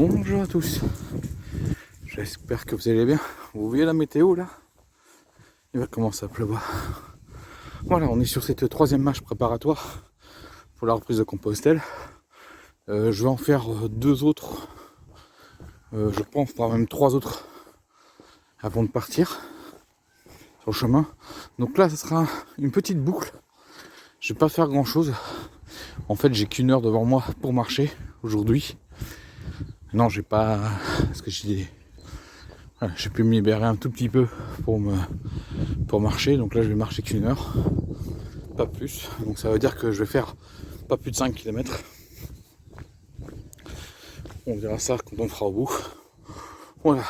Bonjour à tous, j'espère que vous allez bien. Vous voyez la météo là? Il va commencer à pleuvoir. Voilà, on est sur cette troisième marche préparatoire pour la reprise de Compostelle. Je vais en faire deux autres, je pense, voire même trois autres avant de partir sur le chemin. Donc là, ce sera une petite boucle. Je vais pas faire grand chose. En fait, j'ai qu'une heure devant moi pour marcher aujourd'hui. Non, j'ai pas, parce que voilà, j'ai pu me libérer un tout petit peu pour marcher. Donc là, je vais marcher qu'une heure, pas plus. Donc ça veut dire que je vais faire pas plus de 5 km. On verra ça quand on fera au bout. Voilà.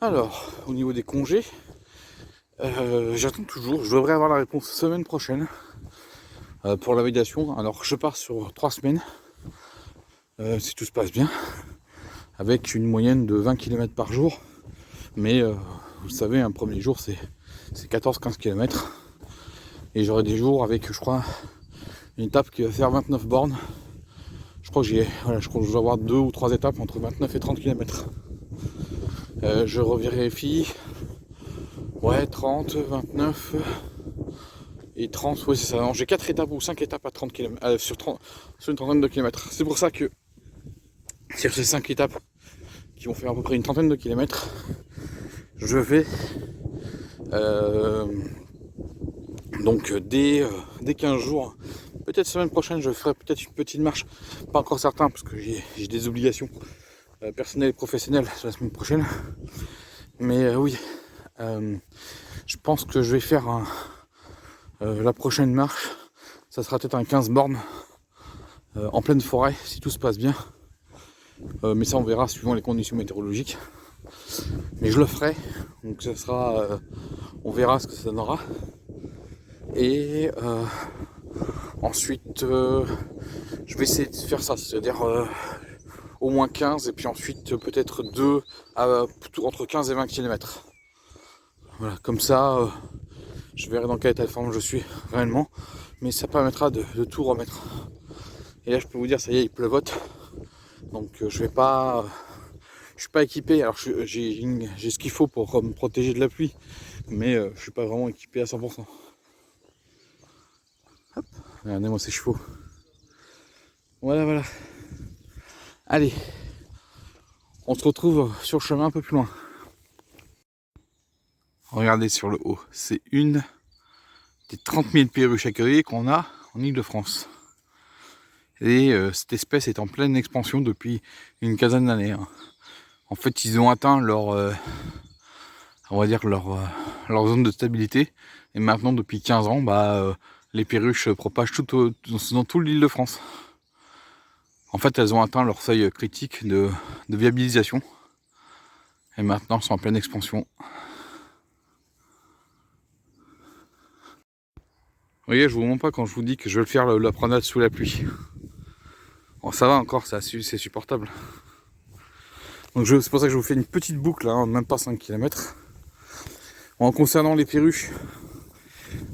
Alors, au niveau des congés, j'attends toujours. Je devrais avoir la réponse semaine prochaine pour la validation. Alors, je pars sur 3 semaines, si tout se passe bien, avec une moyenne de 20 km par jour. Mais vous savez, un premier jour, c'est 14-15 km. Et j'aurai des jours avec, je crois, une étape qui va faire 29 bornes. Je crois que je crois que je vais avoir 2 ou 3 étapes entre 29 et 30 km. Je revérifie. Ouais, 30, 29 et 30, oui c'est ça. J'ai 4 étapes ou 5 étapes à 30 km, sur une trentaine de kilomètres. C'est pour ça que sur ces 5 étapes qui vont faire à peu près une trentaine de kilomètres, je vais donc dès 15 jours, peut-être semaine prochaine, je ferai peut-être une petite marche. Pas encore certain parce que j'ai des obligations personnelles et professionnelles la semaine prochaine. Mais oui, je pense que je vais faire la prochaine marche. Ça sera peut-être un 15 bornes en pleine forêt si tout se passe bien. Mais ça on verra suivant les conditions météorologiques. Mais je le ferai. Donc ça sera, on verra ce que ça donnera. Et ensuite, je vais essayer de faire ça, c'est-à-dire au moins 15 et puis ensuite peut-être 2 entre 15 et 20 km. Voilà, comme ça, je verrai dans quel état de forme je suis réellement, mais ça permettra de tout remettre. Et là, je peux vous dire, ça y est, il pleuvote, donc je suis pas équipé. Alors j'ai ce qu'il faut pour me protéger de la pluie, mais je suis pas vraiment équipé à 100%. Hop, regardez-moi ces chevaux. Voilà. Allez, on se retrouve sur le chemin un peu plus loin. Regardez sur le haut, c'est une des 30 000 perruches accueillies qu'on a en Ile-de-France. Et cette espèce est en pleine expansion depuis une quinzaine d'années. En fait, ils ont atteint leur zone de stabilité. Et maintenant, depuis 15 ans, les perruches se propagent dans toute l'Île-de-France. En fait, elles ont atteint leur seuil critique de viabilisation. Et maintenant, elles sont en pleine expansion. Vous voyez, je vous mens pas quand je vous dis que je vais faire la promenade sous la pluie. Bon, ça va encore, c'est supportable. Donc c'est pour ça que je vous fais une petite boucle, même pas 5 km. En concernant les perruches,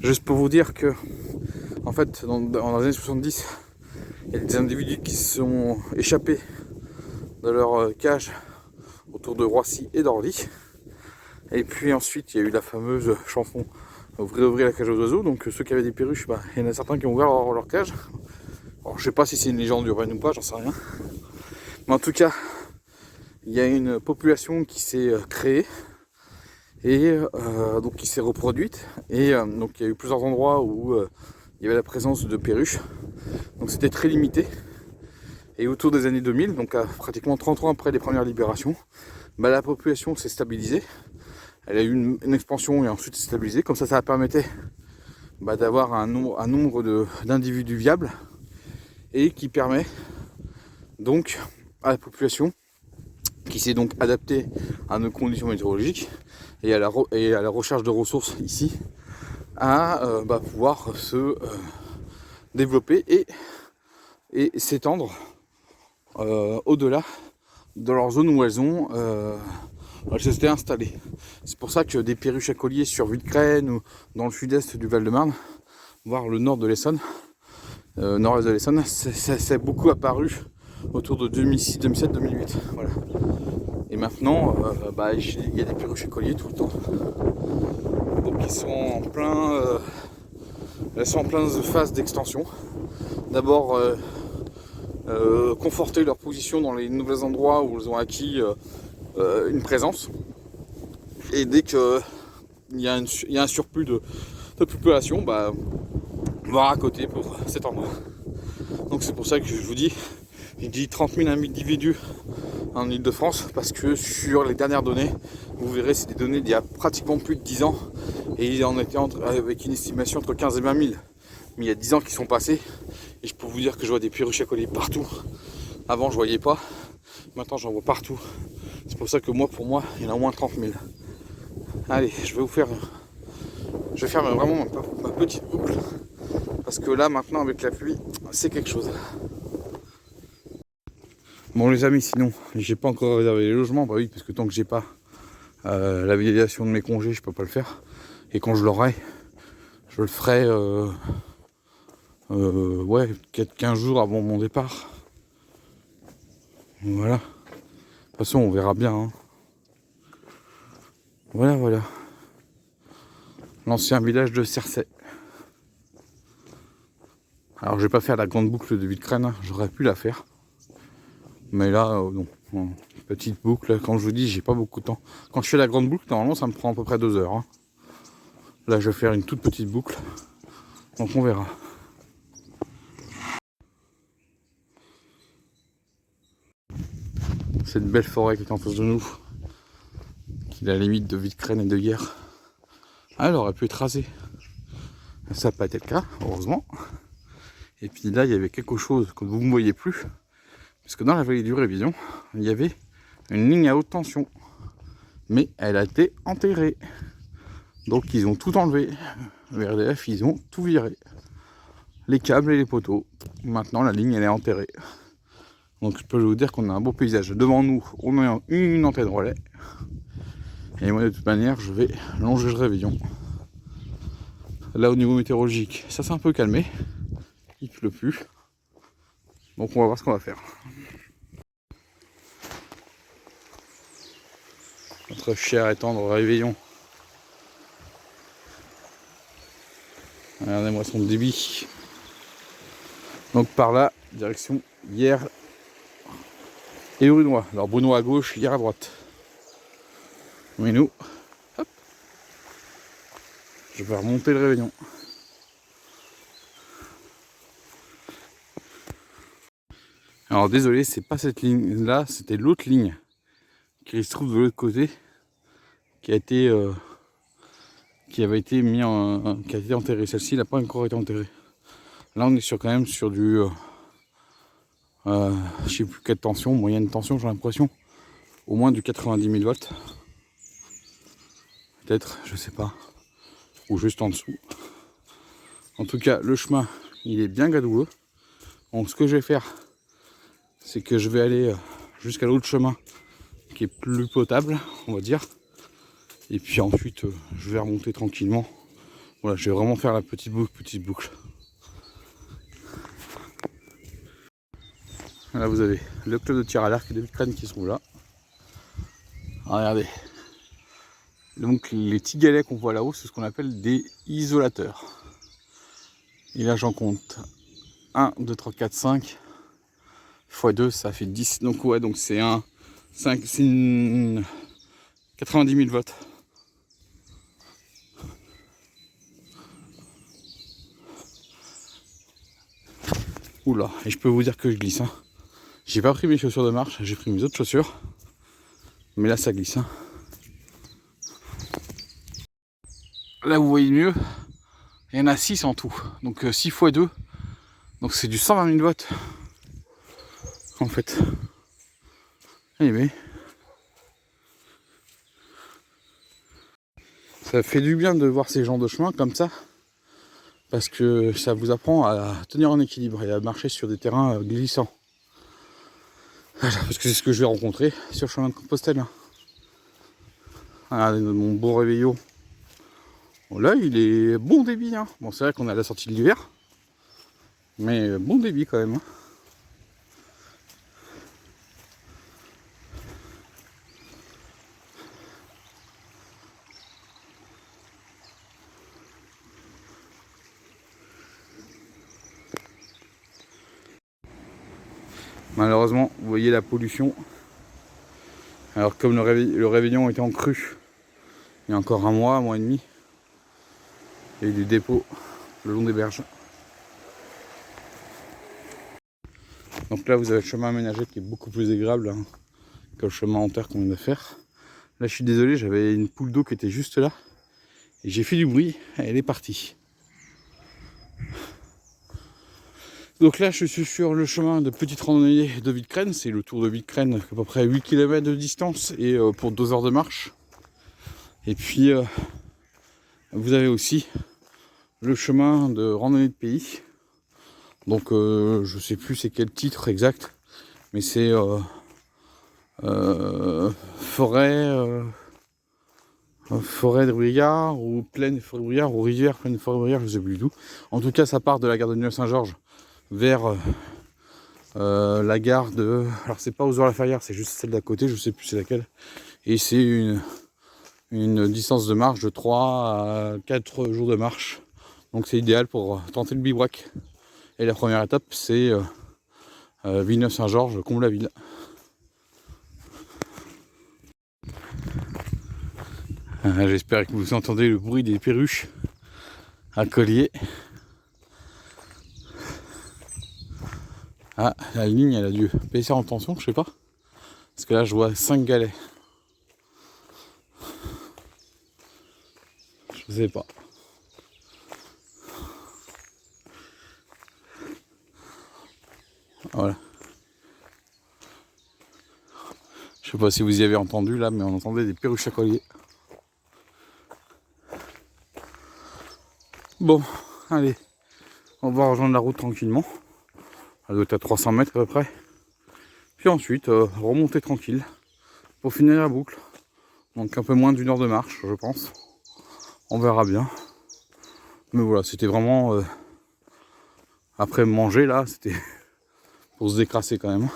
juste pour vous dire que, en fait, dans les années 70, il y a des individus qui se sont échappés de leur cage autour de Roissy et d'Orly. Et puis ensuite, il y a eu la fameuse chanson Ouvrez la cage aux oiseaux. Donc ceux qui avaient des perruches, il y en a certains qui ont ouvert leur cage. Alors je sais pas si c'est une légende urbaine ou pas, j'en sais rien. Mais en tout cas, il y a une population qui s'est créée et donc qui s'est reproduite. Et donc il y a eu plusieurs endroits où il y avait la présence de perruches. Donc c'était très limité. Et autour des années 2000, donc à pratiquement 30 ans après les premières libérations, la population s'est stabilisée. Elle a eu une expansion et ensuite s'est stabilisée. Comme ça permettait d'avoir un nombre d'individus viables et qui permet donc à la population qui s'est donc adaptée à nos conditions météorologiques et à la recherche de ressources ici à pouvoir se développer et s'étendre au-delà de leur zone où elles s'étaient installées. C'est pour ça que des perruches à collier sur Vuitcrène ou dans le sud-est du Val-de-Marne, voire le nord de l'Essonne, nord-est de l'Essonne, c'est beaucoup apparu autour de 2006, 2007, 2008. Voilà. Et maintenant, il y a des perruches écoliers tout le temps. Donc ils sont elles sont en pleine phase d'extension. D'abord conforter leur position dans les nouveaux endroits où elles ont acquis une présence. Et dès qu'il y a un surplus de population, on va racoter pour cet endroit. Donc c'est pour ça que je vous dis, j'ai dit 30 000 individus en Ile-de-France, parce que sur les dernières données, vous verrez, c'est des données d'il y a pratiquement plus de 10 ans, et il en était avec une estimation entre 15 et 20 000. Mais il y a 10 ans qui sont passés, et je peux vous dire que je vois des perruches écoliers partout. Avant je voyais pas, maintenant j'en vois partout. C'est pour ça que pour moi, il y en a au moins 30 000. Allez, je vais faire vraiment ma petite boucle, parce que là maintenant avec la pluie, c'est quelque chose. Bon les amis, sinon j'ai pas encore réservé les logements, bah oui, parce que tant que j'ai pas la validation de mes congés, je peux pas le faire. Et quand je l'aurai, je le ferai ouais, peut-être 15 jours avant mon départ. Voilà. De toute façon on verra bien, hein. Voilà. L'ancien village de Cercey. Alors je vais pas faire la grande boucle de Villecrène, j'aurais pu la faire. Mais là, non. Petite boucle, quand je vous dis, j'ai pas beaucoup de temps. Quand je fais la grande boucle, normalement, ça me prend à peu près 2 heures. Hein. Là, je vais faire une toute petite boucle. Donc, on verra. Cette belle forêt qui est en face de nous, qui est à la limite de Villecrène et de Hyères. Ah, elle aurait pu être rasée. Ça n'a pas été le cas, heureusement. Et puis là, il y avait quelque chose que vous ne voyez plus. Parce que dans la vallée du Révillon, il y avait une ligne à haute tension. Mais elle a été enterrée. Donc ils ont tout enlevé. Le RDF, ils ont tout viré. Les câbles et les poteaux. Maintenant, la ligne, elle est enterrée. Donc je peux vous dire qu'on a un beau paysage. Devant nous, on a une antenne relais. Et moi, de toute manière, je vais longer le Réveillon. Là, au niveau météorologique, ça s'est un peu calmé. Il pleut plus. Donc on va voir ce qu'on va faire. Notre cher et tendre Réveillon. Regardez-moi son débit. Donc par là, direction Hyères et Brunois. Alors Brunois à gauche, Hyères à droite. Mais nous, hop, je vais remonter le Réveillon. Alors désolé, c'est pas cette ligne là, c'était l'autre ligne qui se trouve de l'autre côté, qui avait été qui a été enterrée. Celle-ci n'a pas encore été enterrée. Là on est quand même sur du je sais plus quelle tension, moyenne tension, j'ai l'impression, au moins du 90 000 volts, peut-être, je sais pas, ou juste en dessous. En tout cas, le chemin, il est bien gadoureux. Donc ce que je vais faire, c'est que je vais aller jusqu'à l'autre chemin qui est plus potable, on va dire. Et puis ensuite, je vais remonter tranquillement. Voilà, je vais vraiment faire la petite boucle. Là, vous avez le club de tir à l'arc et de Villecrène qui sont là. Regardez. Donc les petits galets qu'on voit là-haut, c'est ce qu'on appelle des isolateurs. Et là, j'en compte 1, 2, 3, 4, 5 x 2, ça fait 10. Donc ouais, donc c'est un 5, c'est une 90 000 watts. Oula, et je peux vous dire que je glisse. Hein. J'ai pas pris mes chaussures de marche, j'ai pris mes autres chaussures. Mais là, ça glisse. Hein. Là, vous voyez mieux. Il y en a 6 en tout. Donc 6 x 2. Donc c'est du 120 000 watts. En fait. Allez, ça fait du bien de voir ces genres de chemins comme ça. Parce que ça vous apprend à tenir en équilibre et à marcher sur des terrains glissants. Voilà, parce que c'est ce que je vais rencontrer sur le chemin de Compostelle. Regardez mon beau Réveillon. Bon, là, il est bon débit. Hein. Bon, c'est vrai qu'on est à la sortie de l'hiver. Mais bon débit quand même. Hein. Malheureusement, vous voyez la pollution. Alors comme le réveillon était en crue, il y a encore un mois et demi, il y a eu des dépôts le long des berges. Donc là vous avez le chemin aménagé qui est beaucoup plus agréable hein, que le chemin en terre qu'on vient de faire. Là je suis désolé, j'avais une poule d'eau qui était juste là. Et j'ai fait du bruit, elle est partie. Donc là je suis sur le chemin de petite randonnée de Villecrène. C'est le tour de Villecrène, à peu près 8 km de distance et pour 2 heures de marche. Et puis vous avez aussi le chemin de randonnée de pays. Donc je sais plus c'est quel titre exact, mais c'est forêt de Briard ou plaine forêt de Briard ou rivière plaine forêt de Briard, je sais plus du tout. En tout cas ça part de la gare de Neuilly-Saint-Georges vers la gare de... Alors c'est pas Ozoir-la-Ferrière, c'est juste celle d'à côté, je sais plus c'est laquelle. Et c'est une distance de marche de 3 à 4 jours de marche. Donc c'est idéal pour tenter le bivouac. Et la première étape c'est Villeneuve-Saint-Georges, Comble-la-Ville. J'espère que vous entendez le bruit des perruches à collier. Ah, la ligne elle a dû baisser en tension, je sais pas. Parce que là je vois 5 galets. Je sais pas. Voilà. Je sais pas si vous y avez entendu là, mais on entendait des perruches à collier. Bon, allez, on va rejoindre la route tranquillement. Elle doit être à 300 mètres à peu près. Puis ensuite, remonter tranquille pour finir la boucle. Donc un peu moins d'1 heure de marche, je pense. On verra bien. Mais voilà, c'était vraiment... après manger là, c'était pour se décrasser quand même.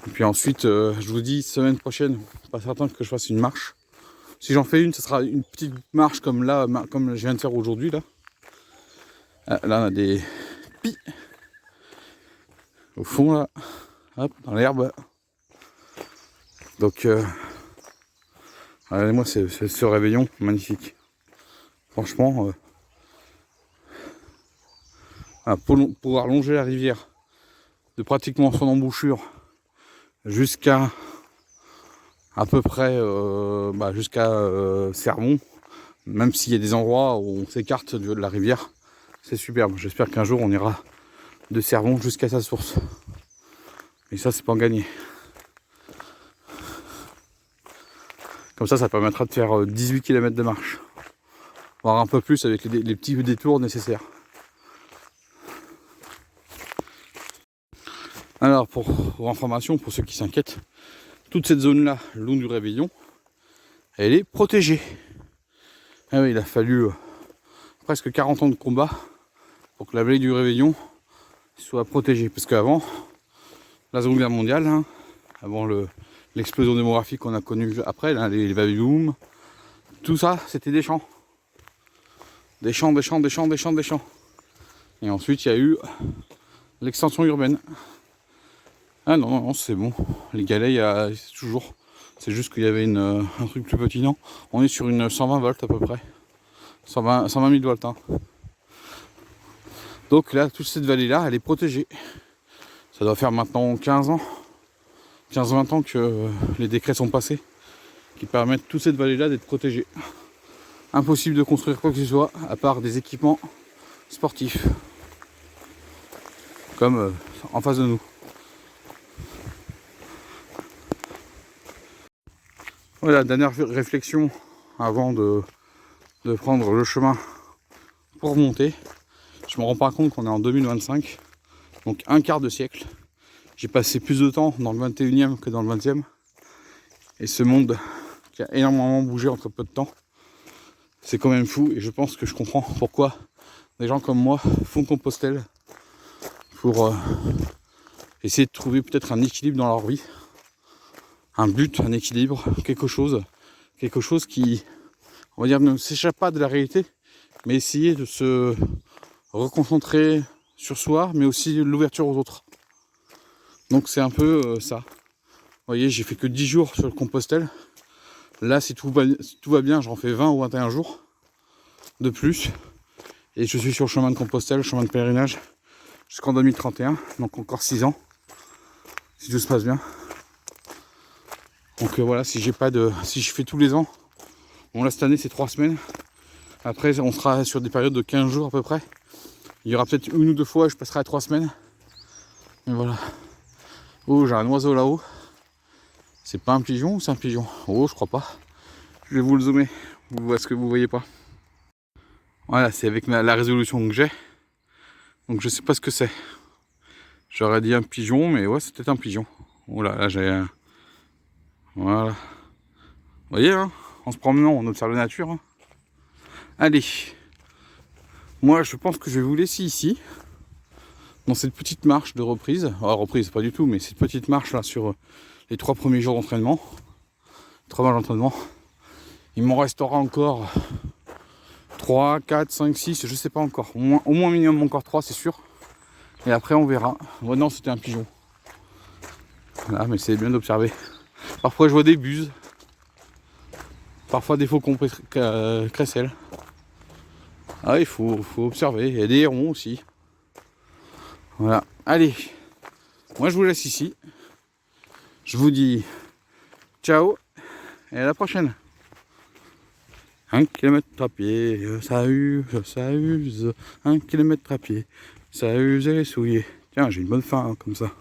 Et puis ensuite, je vous dis, semaine prochaine, pas certain que je fasse une marche. Si j'en fais une, ce sera une petite marche comme là, comme je viens de faire aujourd'hui là. Là, on a des pies au fond là, hop, dans l'herbe. Donc, regardez-moi ce réveillon magnifique. Franchement, pour pouvoir longer la rivière de pratiquement son embouchure jusqu'à à peu près jusqu'à Sermon, même s'il y a des endroits où on s'écarte de la rivière, c'est superbe. J'espère qu'un jour on ira de Sermon jusqu'à sa source. Et ça c'est pas gagné. Comme ça permettra de faire 18 km de marche. Voire un peu plus avec les petits détours nécessaires. Alors pour information, pour ceux qui s'inquiètent, toute cette zone là, le long du réveillon, elle est protégée. Ah oui, il a fallu presque 40 ans de combat pour que la vallée du réveillon soit protégée. Parce qu'avant, la Seconde Guerre mondiale, hein, avant l'explosion démographique qu'on a connue après, là, les baby-booms, tout ça, c'était des champs. Des champs. Et ensuite, il y a eu l'extension urbaine. Ah non, c'est bon. Les galets, il y a toujours. C'est juste qu'il y avait un truc plus petit, non. On est sur une 120 volts à peu près. 120 000 volts. Hein. Donc là, toute cette vallée-là, elle est protégée. Ça doit faire maintenant 15 ans. 15-20 ans que les décrets sont passés. Qui permettent toute cette vallée-là d'être protégée. Impossible de construire quoi que ce soit, à part des équipements sportifs. Comme en face de nous. Voilà, dernière réflexion avant de prendre le chemin pour monter. Je me rends pas compte qu'on est en 2025, donc un quart de siècle. J'ai passé plus de temps dans le 21e que dans le 20e. Et ce monde qui a énormément bougé entre peu de temps, c'est quand même fou. Et je pense que je comprends pourquoi des gens comme moi font Compostelle pour essayer de trouver peut-être un équilibre dans leur vie. Un but, un équilibre, quelque chose qui, on va dire, ne s'échappe pas de la réalité, mais essayer de se reconcentrer sur soi, mais aussi l'ouverture aux autres. Donc c'est un peu ça. Vous voyez, j'ai fait que 10 jours sur le Compostelle. Là, si tout va bien, j'en fais 20 ou 21 jours de plus. Et je suis sur le chemin de Compostelle, le chemin de pèlerinage, jusqu'en 2031. Donc encore 6 ans, si tout se passe bien. Donc voilà, si je fais tous les ans, bon là cette année c'est 3 semaines. Après on sera sur des périodes de 15 jours à peu près. Il y aura peut-être une ou deux fois où je passerai à 3 semaines. Mais voilà. Oh, j'ai un oiseau là-haut. C'est pas un pigeon ou c'est un pigeon? Oh, je crois pas. Je vais vous le zoomer. Vous voyez ce que vous voyez pas. Voilà, c'est avec la résolution que j'ai. Donc je sais pas ce que c'est. J'aurais dit un pigeon, mais ouais, c'est peut-être un pigeon. Oh là, là j'ai un... Voilà. Vous voyez, hein, en se promenant, on observe la nature. Hein. Allez. Moi, je pense que je vais vous laisser ici. Dans cette petite marche de reprise. Ah, reprise, pas du tout, mais cette petite marche là sur les 3 premiers jours d'entraînement. 3 marches d'entraînement. Il m'en restera encore 3, 4, 5, 6, je sais pas encore. Au moins minimum encore 3, c'est sûr. Et après, on verra. Oh, non, c'était un pigeon. Voilà, mais c'est bien d'observer. Parfois, je vois des buses. Parfois, des faucons crécelles. Ah, il faut observer. Il y a des hérons aussi. Voilà. Allez. Moi, je vous laisse ici. Je vous dis ciao et à la prochaine. 1 km à pied, ça use. 1 km à pied, ça use et souillé. Tiens, j'ai une bonne faim hein, comme ça.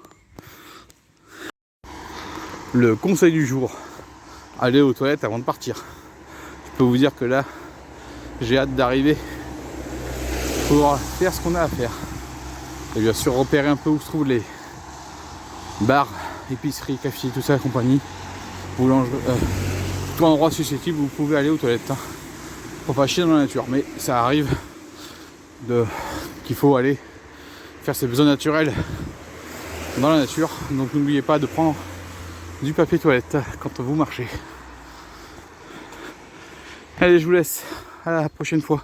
Le conseil du jour, aller aux toilettes avant de partir. Je peux vous dire que là, j'ai hâte d'arriver pour faire ce qu'on a à faire. Et bien sûr repérer un peu où se trouvent les bars, épiceries, cafés, tout ça, compagnie. Boulangerie, tout endroit susceptible où vous pouvez aller aux toilettes. Hein. Pour pas chier dans la nature, mais ça arrive qu'il faut aller faire ses besoins naturels dans la nature. Donc n'oubliez pas de prendre du papier toilette quand vous marchez. Allez, je vous laisse. À la prochaine fois.